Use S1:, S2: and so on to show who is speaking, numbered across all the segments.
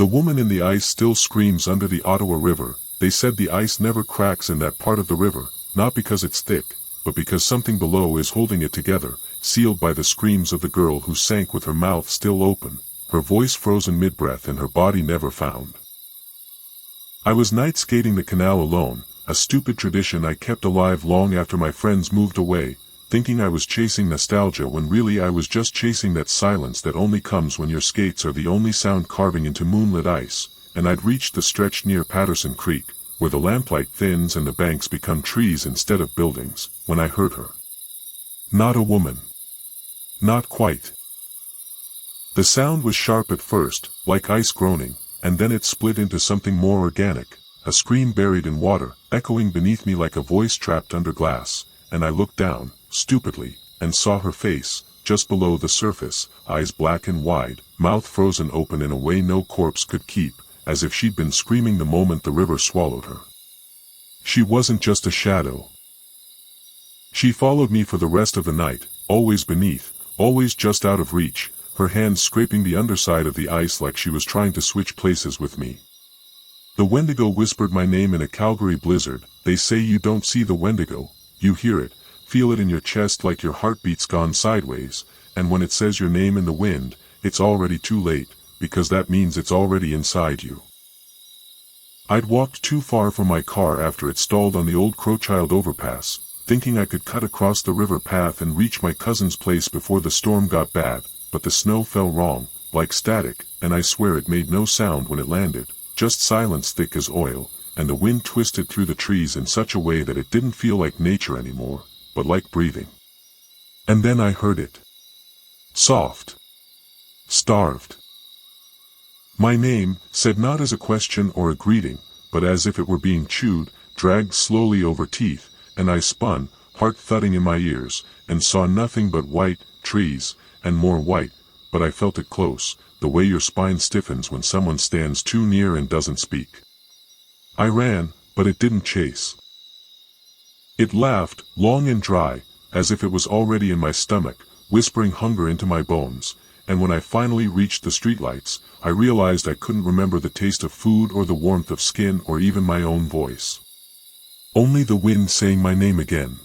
S1: The woman in the ice still screams under the Ottawa River. They said the ice never cracks in that part of the river, not because it's thick, but because something below is holding it together, sealed by the screams of the girl who sank with her mouth still open, her voice frozen mid-breath and her body never found. I was night skating the canal alone, a stupid tradition I kept alive long after my friends moved away, thinking I was chasing nostalgia when really I was just chasing that silence that only comes when your skates are the only sound carving into moonlit ice, and I'd reached the stretch near Patterson Creek, where the lamplight thins and the banks become trees instead of buildings, when I heard her. Not a woman. Not quite. The sound was sharp at first, like ice groaning, and then it split into something more organic, a scream buried in water, echoing beneath me like a voice trapped under glass, and I looked down, stupidly, and saw her face, just below the surface, eyes black and wide, mouth frozen open in a way no corpse could keep, as if she'd been screaming the moment the river swallowed her. She wasn't just a shadow. She followed me for the rest of the night, always beneath, always just out of reach, her hands scraping the underside of the ice like she was trying to switch places with me. The Wendigo whispered my name in a Calgary blizzard. They say you don't see the Wendigo, you hear it, feel it in your chest like your heartbeat's gone sideways, and when it says your name in the wind, it's already too late, because that means it's already inside you. I'd walked too far from my car after it stalled on the old Crowchild overpass, thinking I could cut across the river path and reach my cousin's place before the storm got bad, but the snow fell wrong, like static, and I swear it made no sound when it landed, just silence thick as oil, and the wind twisted through the trees in such a way that it didn't feel like nature anymore, but like breathing. And then I heard it. Soft. Starved. My name, said not as a question or a greeting, but as if it were being chewed, dragged slowly over teeth, and I spun, heart thudding in my ears, and saw nothing but white, trees, and more white, but I felt it close, the way your spine stiffens when someone stands too near and doesn't speak. I ran, but it didn't chase. It laughed, long and dry, as if it was already in my stomach, whispering hunger into my bones, and when I finally reached the streetlights, I realized I couldn't remember the taste of food or the warmth of skin or even my own voice. Only the wind saying my name again.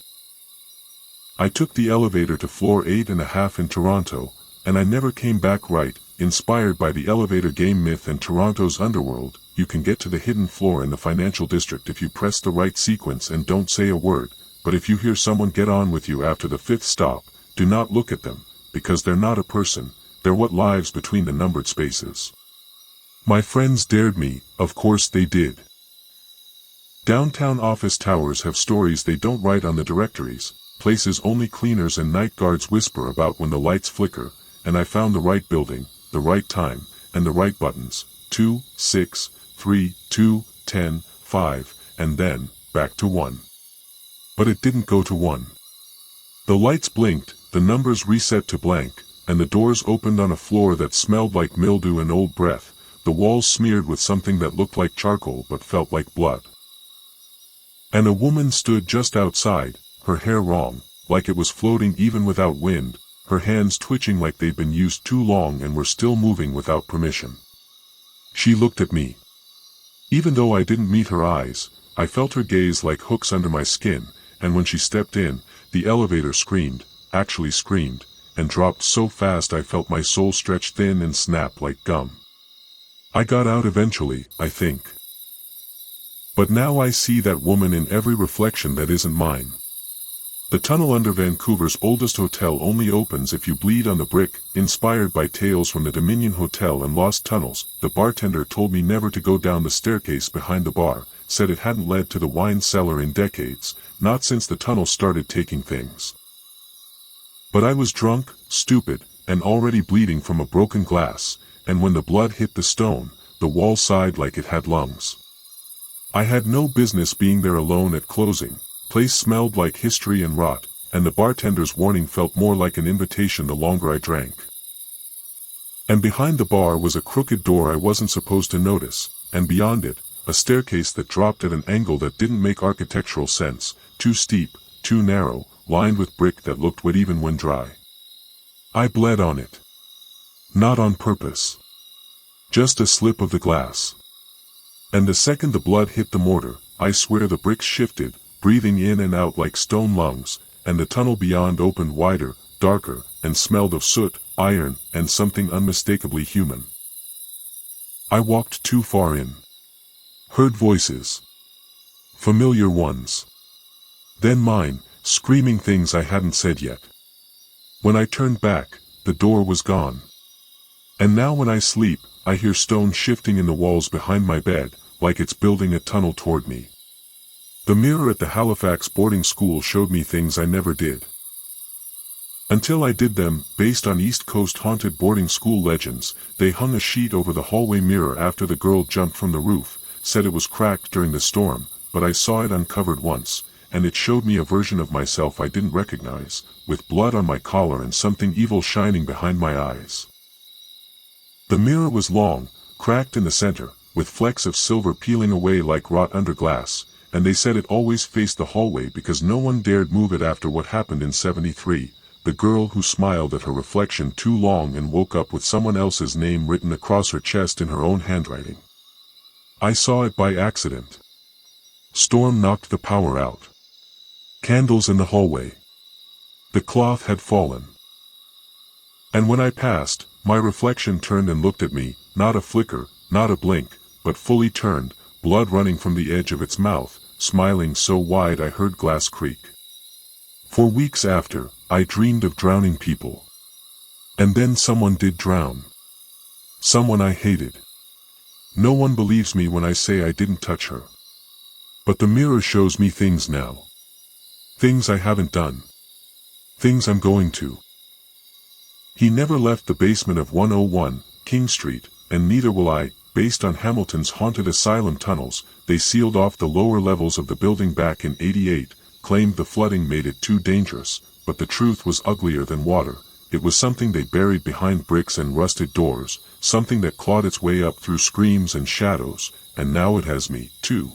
S1: I took the elevator to floor 8.5 in Toronto, and I never came back right. Inspired by the elevator game myth and Toronto's underworld, you can get to the hidden floor in the financial district if you press the right sequence and don't say a word, but if you hear someone get on with you after the 5th stop, do not look at them, because they're not a person, they're what lives between the numbered spaces. My friends dared me, of course they did. Downtown office towers have stories they don't write on the directories, places only cleaners and night guards whisper about when the lights flicker, and I found the right building, the right time, and the right buttons, 2, 6, 3, 2, 10, 5, and then, back to 1. But it didn't go to 1. The lights blinked, the numbers reset to blank, and the doors opened on a floor that smelled like mildew and old breath, the walls smeared with something that looked like charcoal but felt like blood. And a woman stood just outside, her hair wrong, like it was floating even without wind, her hands twitching like they'd been used too long and were still moving without permission. She looked at me. Even though I didn't meet her eyes, I felt her gaze like hooks under my skin, and when she stepped in, the elevator screamed, actually screamed, and dropped so fast I felt my soul stretch thin and snap like gum. I got out eventually, I think. But now I see that woman in every reflection that isn't mine. The tunnel under Vancouver's oldest hotel only opens if you bleed on the brick. Inspired by tales from the Dominion Hotel and Lost Tunnels, the bartender told me never to go down the staircase behind the bar, said it hadn't led to the wine cellar in decades, not since the tunnel started taking things. But I was drunk, stupid, and already bleeding from a broken glass, and when the blood hit the stone, the wall sighed like it had lungs. I had no business being there alone at closing. Place smelled like history and rot, and the bartender's warning felt more like an invitation the longer I drank. And behind the bar was a crooked door I wasn't supposed to notice, and beyond it, a staircase that dropped at an angle that didn't make architectural sense, too steep, too narrow, lined with brick that looked wet even when dry. I bled on it. Not on purpose. Just a slip of the glass. And the second the blood hit the mortar, I swear the bricks shifted, breathing in and out like stone lungs, and the tunnel beyond opened wider, darker, and smelled of soot, iron, and something unmistakably human. I walked too far in. Heard voices. Familiar ones. Then mine, screaming things I hadn't said yet. When I turned back, the door was gone. And now when I sleep, I hear stone shifting in the walls behind my bed, like it's building a tunnel toward me. The mirror at the Halifax boarding school showed me things I never did. Until I did them, based on East Coast haunted boarding school legends. They hung a sheet over the hallway mirror after the girl jumped from the roof, said it was cracked during the storm, but I saw it uncovered once, and it showed me a version of myself I didn't recognize, with blood on my collar and something evil shining behind my eyes. The mirror was long, cracked in the center, with flecks of silver peeling away like rot under glass, and they said it always faced the hallway because no one dared move it after what happened in '73, the girl who smiled at her reflection too long and woke up with someone else's name written across her chest in her own handwriting. I saw it by accident. Storm knocked the power out. Candles in the hallway. The cloth had fallen. And when I passed, my reflection turned and looked at me, not a flicker, not a blink, but fully turned, blood running from the edge of its mouth, smiling so wide I heard glass creak. For weeks after, I dreamed of drowning people. And then someone did drown. Someone I hated. No one believes me when I say I didn't touch her. But the mirror shows me things now. Things I haven't done. Things I'm going to. He never left the basement of 101, King Street, and neither will I. Based on Hamilton's haunted asylum tunnels, they sealed off the lower levels of the building back in '88, claimed the flooding made it too dangerous, but the truth was uglier than water. It was something they buried behind bricks and rusted doors, something that clawed its way up through screams and shadows, and now it has me, too.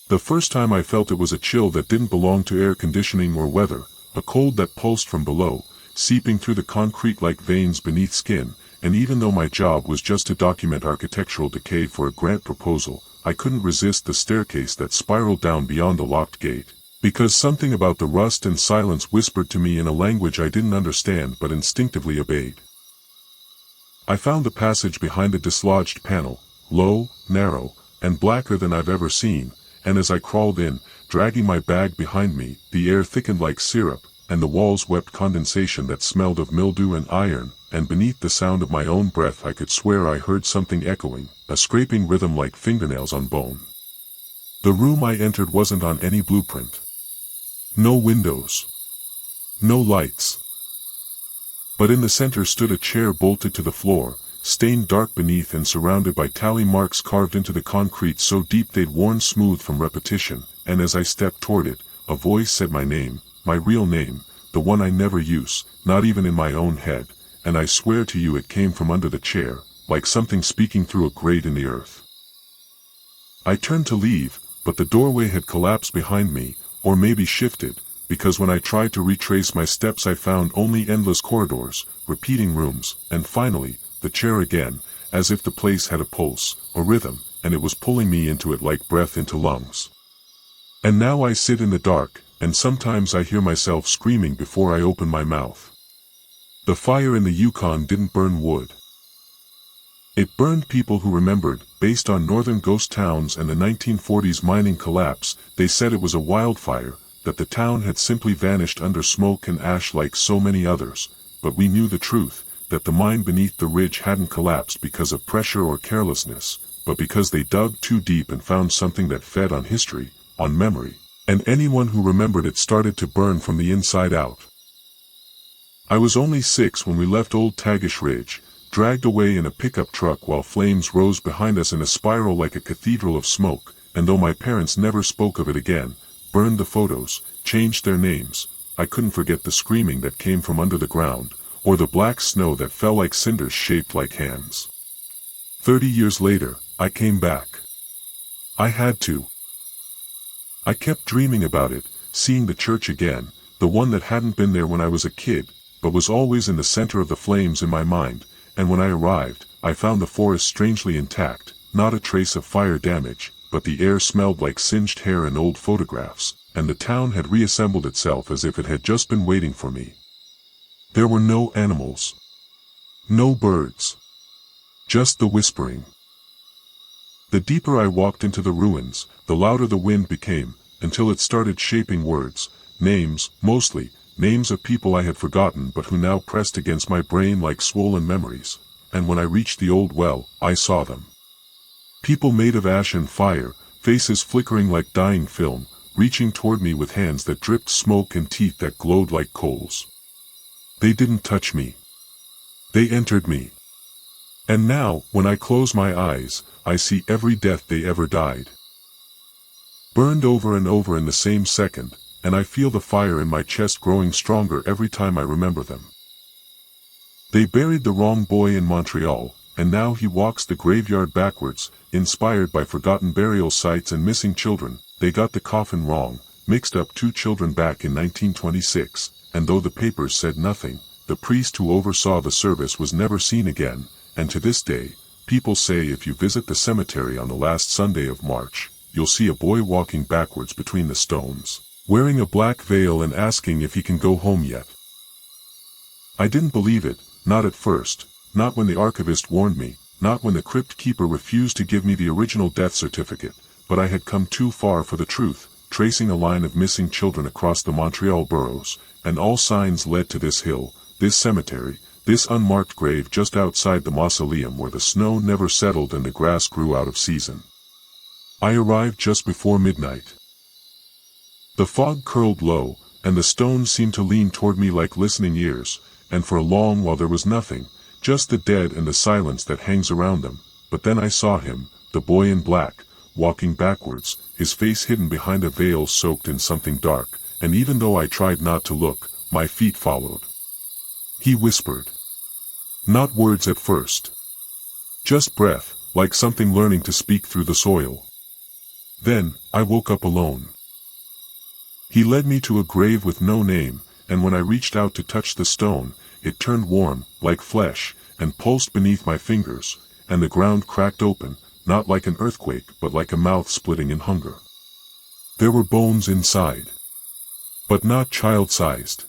S1: The first time I felt it was a chill that didn't belong to air conditioning or weather, a cold that pulsed from below, seeping through the concrete like veins beneath skin, and even though my job was just to document architectural decay for a grant proposal, I couldn't resist the staircase that spiraled down beyond the locked gate, because something about the rust and silence whispered to me in a language I didn't understand but instinctively obeyed. I found the passage behind a dislodged panel, low, narrow, and blacker than I've ever seen, and as I crawled in, dragging my bag behind me, the air thickened like syrup, and the walls wept condensation that smelled of mildew and iron, and beneath the sound of my own breath I could swear I heard something echoing, a scraping rhythm like fingernails on bone. The room I entered wasn't on any blueprint. No windows. No lights. But in the center stood a chair bolted to the floor, stained dark beneath and surrounded by tally marks carved into the concrete so deep they'd worn smooth from repetition, and as I stepped toward it, a voice said my name, my real name, the one I never use, not even in my own head, and I swear to you it came from under the chair, like something speaking through a grate in the earth. I turned to leave, but the doorway had collapsed behind me, or maybe shifted, because when I tried to retrace my steps I found only endless corridors, repeating rooms, and finally, the chair again, as if the place had a pulse, a rhythm, and it was pulling me into it like breath into lungs. And now I sit in the dark, and sometimes I hear myself screaming before I open my mouth. The fire in the Yukon didn't burn wood. It burned people who remembered. Based on northern ghost towns and the 1940s mining collapse, they said it was a wildfire, that the town had simply vanished under smoke and ash like so many others, but we knew the truth, that the mine beneath the ridge hadn't collapsed because of pressure or carelessness, but because they dug too deep and found something that fed on history, on memory, and anyone who remembered it started to burn from the inside out. I was only 6 when we left Old Tagish Ridge, dragged away in a pickup truck while flames rose behind us in a spiral like a cathedral of smoke, and though my parents never spoke of it again, burned the photos, changed their names, I couldn't forget the screaming that came from under the ground, or the black snow that fell like cinders shaped like hands. 30 years later, I came back. I had to. I kept dreaming about it, seeing the church again, the one that hadn't been there when I was a kid, but was always in the center of the flames in my mind, and when I arrived, I found the forest strangely intact, not a trace of fire damage, but the air smelled like singed hair and old photographs, and the town had reassembled itself as if it had just been waiting for me. There were no animals. No birds. Just the whispering. The deeper I walked into the ruins, the louder the wind became, until it started shaping words, names, mostly, names of people I had forgotten but who now pressed against my brain like swollen memories, and when I reached the old well, I saw them. People made of ash and fire, faces flickering like dying film, reaching toward me with hands that dripped smoke and teeth that glowed like coals. They didn't touch me. They entered me. And now, when I close my eyes, I see every death they ever died. Burned over and over in the same second, and I feel the fire in my chest growing stronger every time I remember them. They buried the wrong boy in Montreal, and now he walks the graveyard backwards, inspired by forgotten burial sites and missing children. They got the coffin wrong, mixed up 2 children back in 1926, and though the papers said nothing, the priest who oversaw the service was never seen again, and to this day, people say if you visit the cemetery on the last Sunday of March, you'll see a boy walking backwards between the stones, wearing a black veil and asking if he can go home yet. I didn't believe it, not at first, not when the archivist warned me, not when the crypt keeper refused to give me the original death certificate, but I had come too far for the truth, tracing a line of missing children across the Montreal boroughs, and all signs led to this hill, this cemetery, this unmarked grave just outside the mausoleum where the snow never settled and the grass grew out of season. I arrived just before midnight. The fog curled low, and the stones seemed to lean toward me like listening ears, and for a long while there was nothing, just the dead and the silence that hangs around them, but then I saw him, the boy in black, walking backwards, his face hidden behind a veil soaked in something dark, and even though I tried not to look, my feet followed. He whispered. Not words at first. Just breath, like something learning to speak through the soil. Then, I woke up alone. He led me to a grave with no name, and when I reached out to touch the stone, it turned warm, like flesh, and pulsed beneath my fingers, and the ground cracked open, not like an earthquake but like a mouth splitting in hunger. There were bones inside. But not child-sized.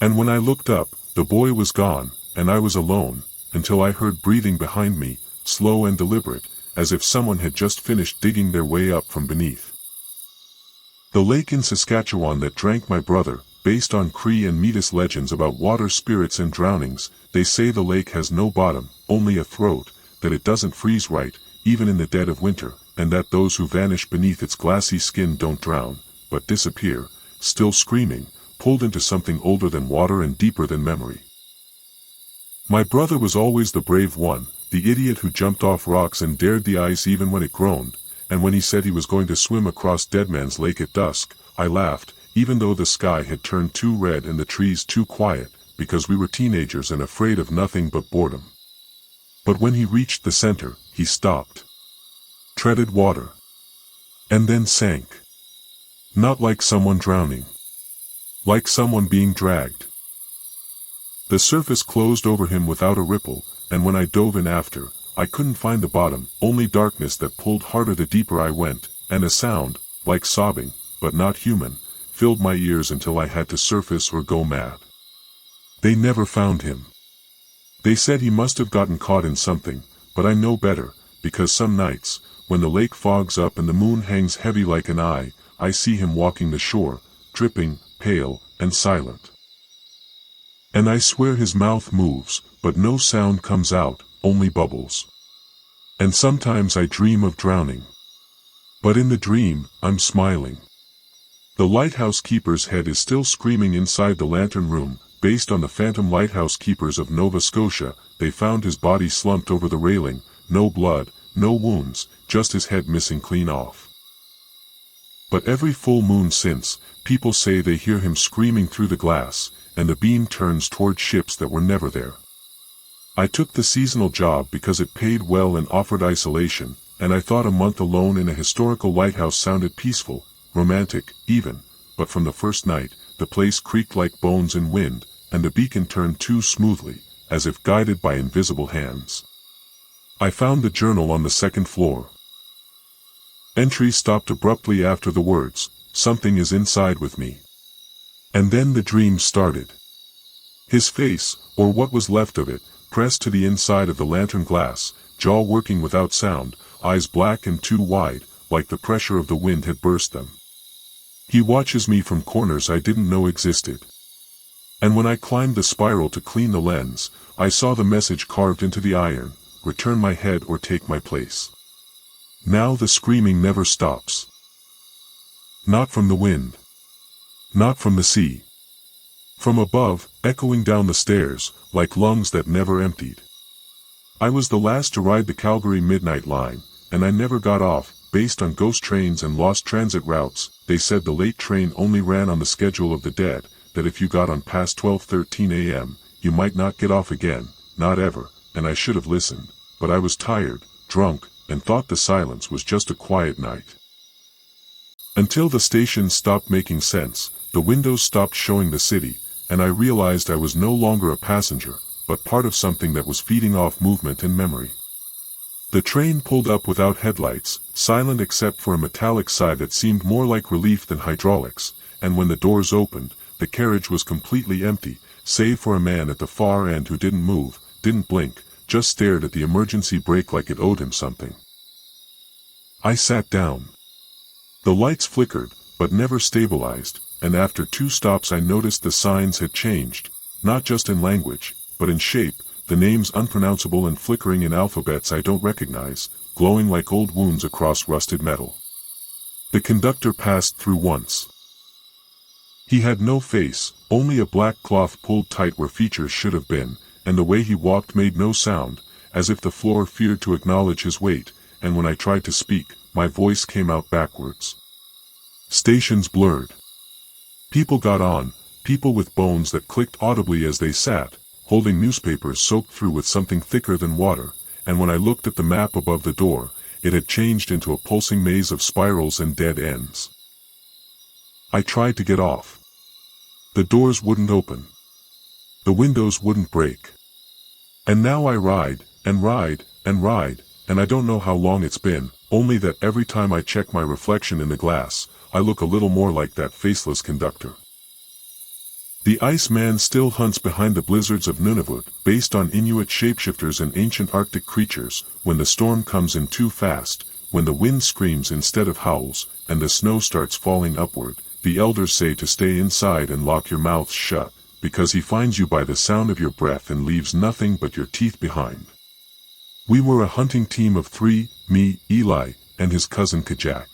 S1: And when I looked up, the boy was gone, and I was alone, until I heard breathing behind me, slow and deliberate, as if someone had just finished digging their way up from beneath. The lake in Saskatchewan that drank my brother, based on Cree and Metis legends about water spirits and drownings, they say the lake has no bottom, only a throat, that it doesn't freeze right, even in the dead of winter, and that those who vanish beneath its glassy skin don't drown, but disappear, still screaming, pulled into something older than water and deeper than memory. My brother was always the brave one, the idiot who jumped off rocks and dared the ice even when it groaned, and when he said he was going to swim across Deadman's Lake at dusk, I laughed, even though the sky had turned too red and the trees too quiet, because we were teenagers and afraid of nothing but boredom. But when he reached the center, he stopped. Treaded water. And then sank. Not like someone drowning. Like someone being dragged. The surface closed over him without a ripple, and when I dove in after, I couldn't find the bottom, only darkness that pulled harder the deeper I went, and a sound, like sobbing, but not human, filled my ears until I had to surface or go mad. They never found him. They said he must have gotten caught in something, but I know better, because some nights, when the lake fogs up and the moon hangs heavy like an eye, I see him walking the shore, dripping, pale, and silent. And I swear his mouth moves, but no sound comes out, only bubbles. And sometimes I dream of drowning. But in the dream, I'm smiling. The lighthouse keeper's head is still screaming inside the lantern room. Based on the phantom lighthouse keepers of Nova Scotia, they found his body slumped over the railing, no blood, no wounds, just his head missing clean off. But every full moon since, people say they hear him screaming through the glass, and the beam turns toward ships that were never there. I took the seasonal job because it paid well and offered isolation, and I thought a month alone in a historical lighthouse sounded peaceful, romantic, even, but from the first night, the place creaked like bones in wind, and the beacon turned too smoothly, as if guided by invisible hands. I found the journal on the second floor. Entry stopped abruptly after the words, "Something is inside with me." And then the dream started. His face, or what was left of it, pressed to the inside of the lantern glass, jaw working without sound, eyes black and too wide, like the pressure of the wind had burst them. He watches me from corners I didn't know existed. And when I climbed the spiral to clean the lens, I saw the message carved into the iron, "Return my head or take my place." Now the screaming never stops. Not from the wind. Not from the sea. From above, echoing down the stairs, like lungs that never emptied. I was the last to ride the Calgary Midnight Line, and I never got off. Based on ghost trains and lost transit routes, they said the late train only ran on the schedule of the dead, that if you got on past 12:13 a.m., you might not get off again, not ever, and I should have listened, but I was tired, drunk, and thought the silence was just a quiet night. Until the station stopped making sense, the windows stopped showing the city, and I realized I was no longer a passenger, but part of something that was feeding off movement and memory. The train pulled up without headlights, silent except for a metallic sigh that seemed more like relief than hydraulics, and when the doors opened, the carriage was completely empty, save for a man at the far end who didn't move, didn't blink, just stared at the emergency brake like it owed him something. I sat down. The lights flickered, but never stabilized, and after 2 stops I noticed the signs had changed, not just in language, but in shape, the names unpronounceable and flickering in alphabets I don't recognize, glowing like old wounds across rusted metal. The conductor passed through once. He had no face, only a black cloth pulled tight where features should have been, and the way he walked made no sound, as if the floor feared to acknowledge his weight, and when I tried to speak, my voice came out backwards. Stations blurred. People got on, people with bones that clicked audibly as they sat, holding newspapers soaked through with something thicker than water, and when I looked at the map above the door, it had changed into a pulsing maze of spirals and dead ends. I tried to get off. The doors wouldn't open. The windows wouldn't break. And now I ride, and ride, and ride, and I don't know how long it's been, only that every time I check my reflection in the glass, I look a little more like that faceless conductor. The Iceman still hunts behind the blizzards of Nunavut, based on Inuit shapeshifters and ancient Arctic creatures. When the storm comes in too fast, when the wind screams instead of howls, and the snow starts falling upward, the elders say to stay inside and lock your mouth shut, because he finds you by the sound of your breath and leaves nothing but your teeth behind. We were a hunting team of 3, me, Eli, and his cousin Kajak.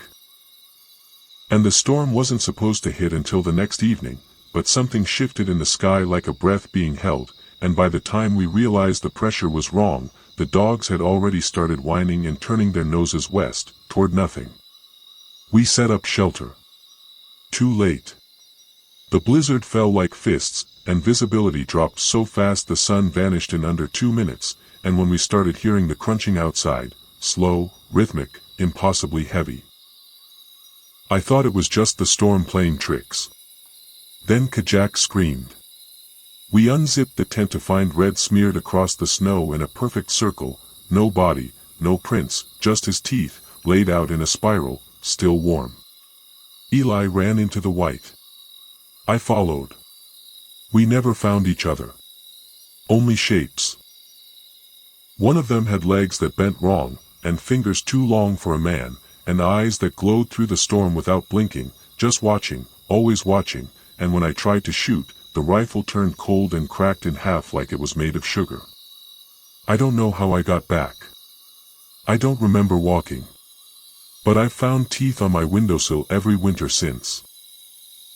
S1: And the storm wasn't supposed to hit until the next evening, but something shifted in the sky like a breath being held, and by the time we realized the pressure was wrong, the dogs had already started whining and turning their noses west, toward nothing. We set up shelter. Too late. The blizzard fell like fists, and visibility dropped so fast the sun vanished in under 2 minutes, and when we started hearing the crunching outside, slow, rhythmic, impossibly heavy. I thought it was just the storm playing tricks. Then Kajak screamed. We unzipped the tent to find red smeared across the snow in a perfect circle, no body, no prints, just his teeth, laid out in a spiral, still warm. Eli ran into the white. I followed. We never found each other. Only shapes. One of them had legs that bent wrong, and fingers too long for a man, and eyes that glowed through the storm without blinking, just watching, always watching, and when I tried to shoot, the rifle turned cold and cracked in half like it was made of sugar. I don't know how I got back. I don't remember walking. But I've found teeth on my windowsill every winter since.